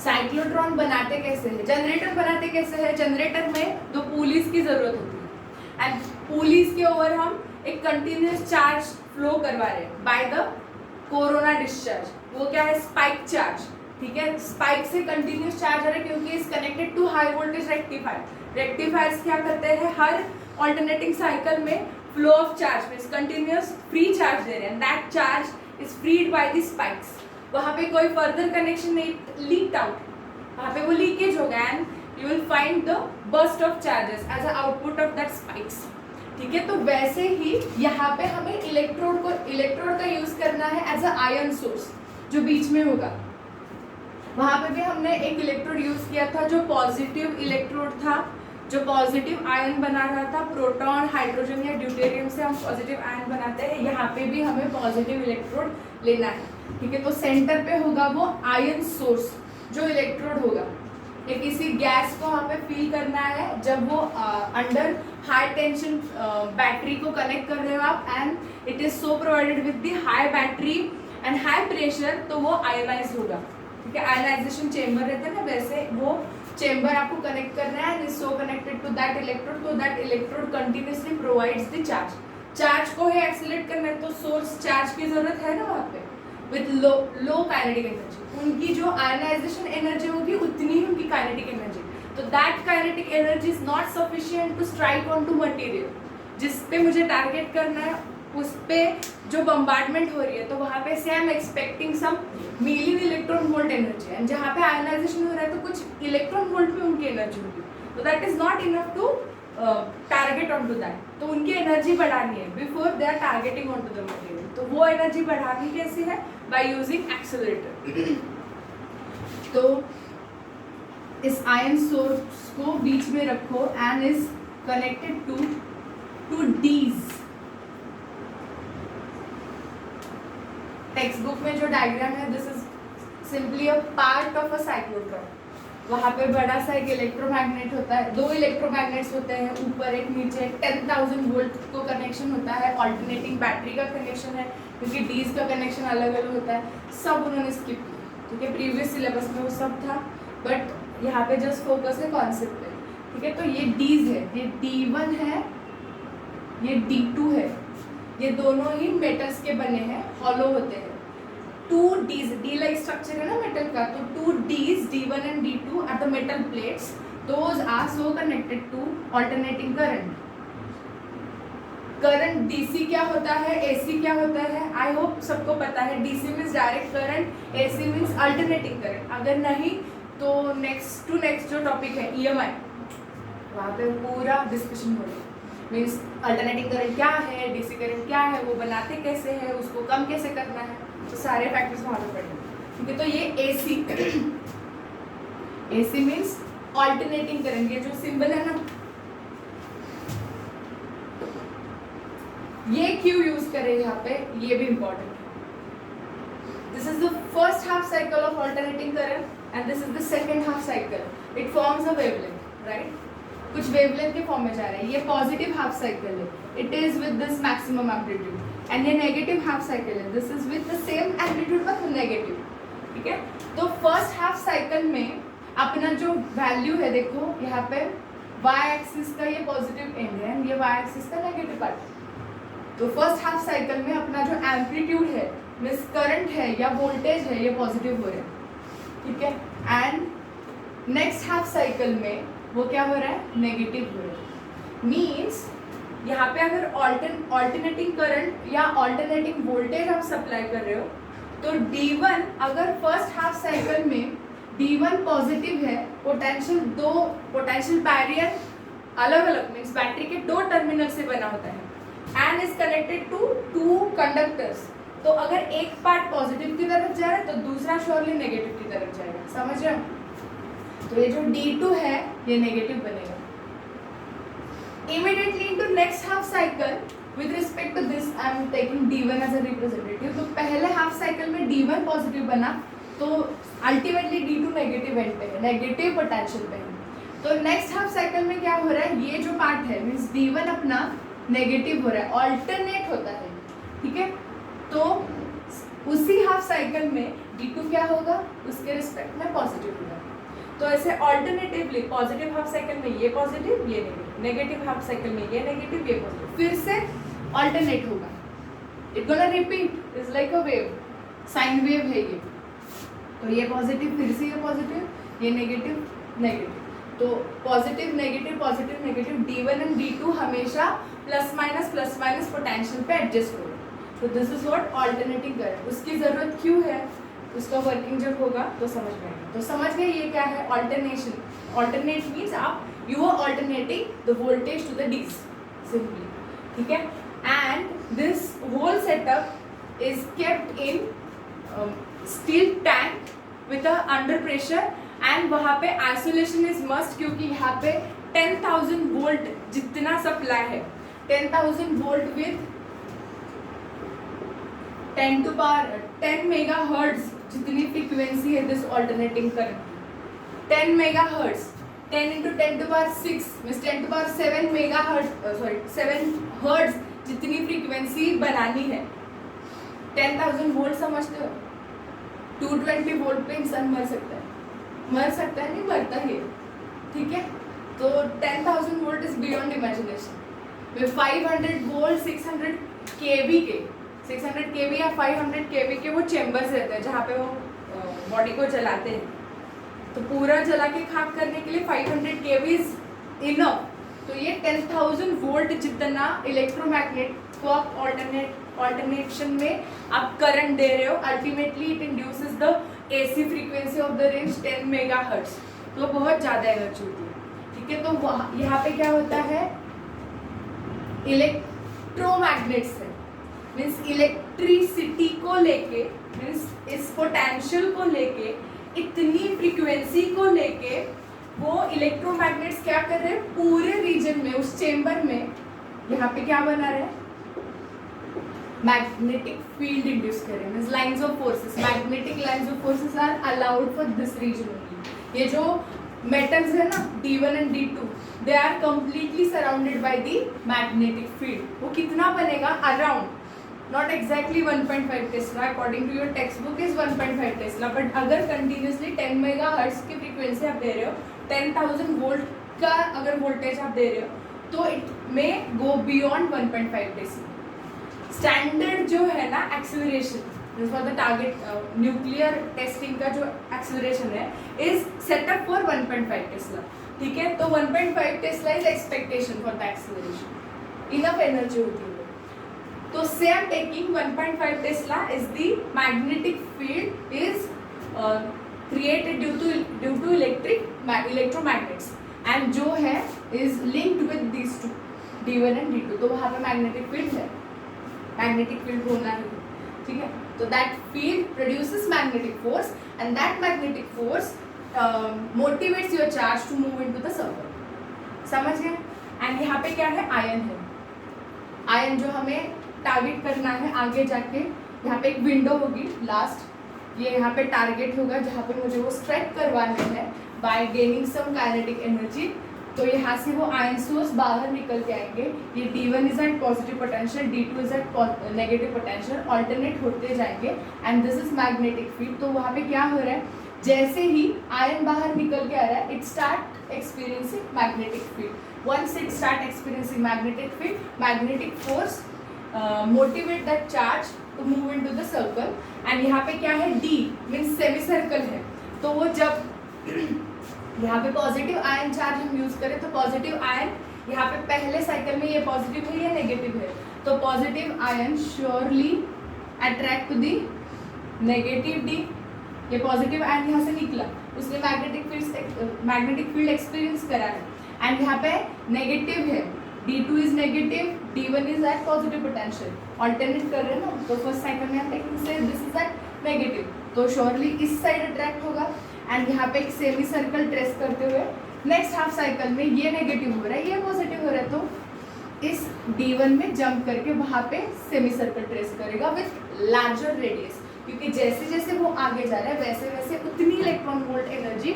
Speaker 1: Cyclotron बनाते कैसे हैं? जनरेटर बनाते कैसे हैं? जनरेटर में दो पुलीज की जरूरत होती है एंड पुलीज के ओवर हम एक कंटिन्यूअस चार्ज फ्लो करवा रहे हैं बाय द कोरोना डिस्चार्ज। वो क्या है? स्पाइक चार्ज, ठीक है। स्पाइक से कंटिन्यूअस चार्ज आ रहा है क्योंकि is connected to high voltage rectifier. Rectifiers क्या करते हैं? हर ऑल्टरनेटिंग साइकिल में flow of charge means continuous free charge दे रहे हैं, that charge is freed by the spikes. वहाँ पे कोई फर्दर कनेक्शन नहीं, लीक्ड आउट, वहाँ पे वो लीकेज होगा and you will find the burst of charges as a output of that spikes, ठीक है। तो वैसे ही यहाँ पे हमें इलेक्ट्रोड का यूज करना है एज अ आयन सोर्स जो बीच में होगा। वहाँ पे भी हमने एक इलेक्ट्रोड यूज किया था जो पॉजिटिव इलेक्ट्रोड था, जो पॉजिटिव आयन बना रहा था। प्रोटॉन, हाइड्रोजन या ड्यूटेरियम से हम पॉजिटिव आयन बनाते हैं। यहाँ पे भी हमें पॉजिटिव इलेक्ट्रोड लेना है, ठीक है। तो सेंटर पे होगा वो आयन सोर्स जो इलेक्ट्रोड होगा। ये किसी गैस को वहाँ पे फील करना है जब वो अंडर हाई टेंशन बैटरी को कनेक्ट कर रहे हो आप, and it is so provided with the high battery and high pressure, तो वो आयनाइज होगा, ठीक है। आयनाइजेशन चेम्बर रहता है ना, वैसे वो चेम्बर आपको कनेक्ट करना है and is so connected to that electrode, तो that electrode continuously provides the charge. Charge को ही एक्सीलरेट करना है तो सोर्स चार्ज की जरूरत है ना वहाँ पे, विद लो काइनेटिक एनर्जी। उनकी जो आयनाइजेशन एनर्जी होगी उतनी ही उनकी काइनेटिक एनर्जी, तो that kinetic energy is not sufficient to strike on to material. जिस पे मुझे टारगेट करना है उस पे जो बम्बार्डमेंट हो रही है, तो वहाँ पे से I am expecting some million electron volt energy, and जहाँ पे आयनाइजेशन हो रहा है तो कुछ इलेक्ट्रॉन वोल्ट में उनकी एनर्जी होगी, तो that is not enough to target on to that. तो उनकी एनर्जी बढ़ानी है before they are targeting on to the material. तो वो एनर्जी बढ़ानी कैसे है? By using accelerator. तो इस आयन सोर्स को बीच में रखो and is connected to dees. Textbook में जो डायग्राम है, this is simply a part of a cyclotron. वहाँ पे बड़ा सा एक इलेक्ट्रोमैग्नेट होता है, दो इलेक्ट्रोमैग्नेट्स होते हैं, ऊपर एक नीचे एक। 10,000 वोल्ट को कनेक्शन होता है, ऑल्टरनेटिंग बैटरी का कनेक्शन है क्योंकि डीज का कनेक्शन अलग अलग होता है। सब उन्होंने स्किप किया, ठीक है। प्रीवियस सिलेबस में वो सब था, बट यहाँ पे जस्ट फोकस है कॉन्सेप्ट पे, ठीक है। तो ये डीज है, ये D1 है, ये D2 है। ये दोनों ही मेटल्स के बने हैं, हॉलो होते हैं। 2 Ds, डी लाइक स्ट्रक्चर है ना मेटल का, तो 2 Ds, D1 and D2 are the metal plates. Those are so connected to alternating current. Current DC क्या होता है, AC क्या होता है, आई होप सबको पता है। DC means direct current, AC means alternating current. अगर नहीं तो नेक्स्ट जो टॉपिक है EMI, वहाँ पे पूरा डिस्कशन हो रहा है। मीन्स अल्टरनेटिंग करंट क्या है, DC करंट क्या है, वो बनाते कैसे हैं, उसको कम कैसे करना है, तो सारे फैक्टर्स वहाँ पे पड़ेंगे, ठीक है। तो ये AC AC means alternating current, ये जो सिंबल है ना ये Q यूज करें यहाँ पे, ये भी इंपॉर्टेंट है। This is the first half cycle of alternating current and this is the second half cycle. It forms a wavelength, right? कुछ वेवलेंथ के फॉर्म में जा रहा है। ये पॉजिटिव हाफ साइकिल है, it is with this maximum amplitude, and ये नेगेटिव हाफ साइकिल है, this is with the same amplitude but negative, ठीक है? तो फर्स्ट हाफ साइकिल में अपना जो वैल्यू है, देखो यहाँ पे वाई एक्सिस का ये पॉजिटिव एंड है, ये वाई एक्सिस का नेगेटिव पार्ट है। तो फर्स्ट हाफ साइकिल में अपना जो एम्पलीट्यूड है, मीन्स करंट है या वोल्टेज है, ये पॉजिटिव हो रहा है, ठीक है? एंड नेक्स्ट हाफ साइकिल में वो क्या हो रहा है? नेगेटिव हो रहा है। मीन्स यहाँ पे अगर ऑल्टरनेटिंग करंट या ऑल्टरनेटिंग वोल्टेज आप सप्लाई कर रहे हो, तो D1 अगर फर्स्ट हाफ साइकिल में D1 पॉजिटिव है, पोटेंशियल बैरियर अलग अलग मीन्स बैटरी के दो टर्मिनल से बना होता है and is connected to two conductors. तो अगर एक पार्ट पॉजिटिव की तरफ जा रहा है तो दूसरा श्योरली नेगेटिव की तरफ जाएगा, समझ रहे हो? तो ये जो D2 है ये नेगेटिव बनेगा। Immediately into next half cycle, with respect to this, I am taking D1 as a representative. तो पहले हाफ साइकिल में D1 पॉजिटिव बना, तो अल्टीमेटली D2 नेगेटिव एंड पे है, नेगेटिव पोटेंशियल पे है। तो नेक्स्ट हाफ साइकिल में क्या हो रहा है? ये जो पार्ट है मीन्स D1 अपना नेगेटिव हो रहा है, ऑल्टरनेट होता है, ठीक है? तो उसी हाफ साइकिल में D2 क्या होगा? उसके रिस्पेक्ट में पॉजिटिव होगा। तो ऐसे ऑल्टरनेटिवली पॉजिटिव हाफ साइकिल में ये पॉजिटिव, ये नेगेटिव, नेगेटिव हाफ साइकिल में ये नेगेटिव, ये पॉजिटिव, फिर से ऑल्टरनेट होगा। It gonna repeat, is like a wave, sine wave है ये। तो ये पॉजिटिव, फिर से ये पॉजिटिव, ये नेगेटिव, नेगेटिव। तो positive negative D1 and D2 हमेशा प्लस माइनस पोटेंशियल पे एडजस्ट होगा। तो this is what alternating current. उसकी जरूरत क्यों है? उसका वर्किंग जब होगा तो समझ में आएगा। तो समझ गए ये क्या है? Alternation. Alternate means you are alternating the voltage to the DC simply, ठीक है? And this whole setup is kept in steel tank with under pressure, and वहाँ पे आइसोलेशन इज मस्ट, क्योंकि यहाँ पे 10,000 वोल्ट जितना सप्लाई है, 10,000 वोल्ट विद 10 मेगाहर्ट्ज जितनी फ्रीक्वेंसी है this alternating current, 10 megahertz, 10 into 10 to the power 6 means 10 to the power 7 megahertz, 7 hertz जितनी फ्रीक्वेंसी बनानी है। 10,000 वोल्ट समझते हो? 220 वोल्ट पे इंसान मर सकता है, नहीं मरता ही, ठीक है? तो 10,000 volt is beyond imagination. with 500 volt 600 केवी के 600 केवी या 500 केवी के वो चेम्बर्स रहते हैं जहाँ पे वो बॉडी को जलाते हैं। तो पूरा जला के खाक करने के लिए 500 केवी इज इनफ। तो ये 10,000 वोल्ट जितना इलेक्ट्रोमैग्नेट को आप ऑल्टरनेशन में आप करंट दे रहे हो, ultimately it induces the AC frequency of the range 10 megahertz. तो बहुत ज़्यादा एनर्जी होती है, ठीक है? तो यहाँ पे क्या होता है? इलेक्ट्रोमैग्नेट्स है, मीन्स इलेक्ट्रिसिटी को लेके, मीन्स इस पोटेंशियल को लेके, इतनी फ्रीक्वेंसी को लेके वो इलेक्ट्रोमैग्नेट्स क्या कर रहे हैं? पूरे रीजन में, उस चेम्बर में यहाँ पे क्या बना रहे हैं? मैग्नेटिक फील्ड इंड्यूस कर रहे हैं, means lines of forces, magnetic lines of forces are allowed for this region only. ये जो मेटल्स है ना D1 and D2, they are completely surrounded by the magnetic field. वो कितना बनेगा? Around, not exactly 1.5 tesla, according to your textbook is 1.5 tesla, but अगर कंटिन्यूसली 10 मेगाहर्ट्ज की फ्रीक्वेंसी आप दे रहे हो, 10,000 वोल्ट का अगर वोल्टेज आप दे रहे हो, तो it may go beyond 1.5 Tesla. Standard जो है ना acceleration for the target nuclear testing का जो एक्सेलरेशन है इज सेटअप फॉर 1.5 टेस्ला, ठीक है? तो 1.5 tesla is expectation for the acceleration, enough energy होती है। तो से I am taking 1.5 tesla is the magnetic field is created due to electromagnets, and जो है is linked with these two D1 and D2। तो वहाँ पे मैग्नेटिक फील्ड है, मैग्नेटिक फील्ड होना ही, ठीक है? तो that field produces magnetic force, and that magnetic force motivates your charge to move into the circle. समझ गए. एंड यहाँ पे क्या है, आयन है. आयन जो हमें टारगेट करना है आगे जाके. यहाँ पे एक विंडो होगी लास्ट, ये यहाँ पे टारगेट होगा जहाँ पे मुझे वो स्ट्राइक करवाने हैं by gaining some kinetic energy. तो यहाँ से वो आयन सोर्स बाहर निकल के आएंगे. ये D1 is at positive potential, D2 is at negative potential, alternate होते जाएंगे. And this is magnetic field. तो वहाँ पे क्या हो रहा है, जैसे ही आयन बाहर निकल के आ रहा है, it start experiencing magnetic field. Once it start experiencing magnetic field, magnetic force motivate that charge to move into the circle. And यहाँ पे क्या है, D मीन्स सेमी सर्कल है. तो वो जब यहाँ पे पॉजिटिव आयन चार्ज हम यूज करें तो पॉजिटिव आयन यहाँ पे पहले साइकिल में ये पॉजिटिव है, ये नेगेटिव है. तो positive ion surely attract to the negative D. ये पॉजिटिव आयन यहाँ से निकला, उसने मैग्नेटिक फील्ड एक्सपीरियंस करा है. एंड यहाँ पे नेगेटिव है, D2 is negative, D1 is at positive potential. Alternate कर रहे हैं ना, तो फर्स्ट साइकिल में हम देखेंगे दिस इज एट नेगेटिव. तो श्योरली इस साइड अट्रैक्ट होगा. एंड यहाँ पे एक सेमी सर्कल ट्रेस करते हुए नेक्स्ट हाफ साइकिल में ये नेगेटिव हो रहा है, ये पॉजिटिव हो रहा है. तो इस D1 में जंप करके वहाँ पे सेमी सर्कल ट्रेस करेगा विथ लार्जर रेडियस. क्योंकि जैसे जैसे वो आगे जा रहा है वैसे वैसे उतनी इलेक्ट्रॉन वोल्ट एनर्जी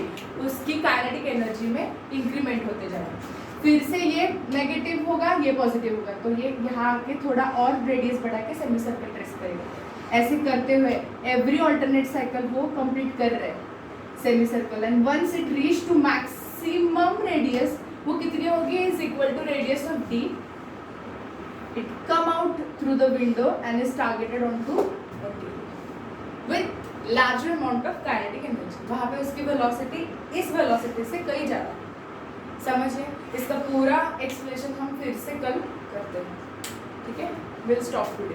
Speaker 1: उसकी काइनेटिक एनर्जी में इंक्रीमेंट होते जा रहा है. फिर से ये नेगेटिव होगा, ये पॉजिटिव होगा, तो ये यहाँ के थोड़ा और रेडियस बढ़ा के सेमी सर्कल ट्रेस करेगा. ऐसे करते हुए एवरी ऑल्टरनेट साइकिल वो कंप्लीट कर रहे हैं semi circle. And once it reach to maximum radius, वो कितनी होगी, is equal to radius of D. It come out through the window and is targeted on to with larger amount of kinetic energy. वहाँ पे उसकी वेलोसिटी इस वेलोसिटी से कहीं ज़्यादा. समझिए, इसका पूरा एक्सप्लेनेशन हम फिर से कल करते हैं. ठीक है, विल स्टॉप टुडे.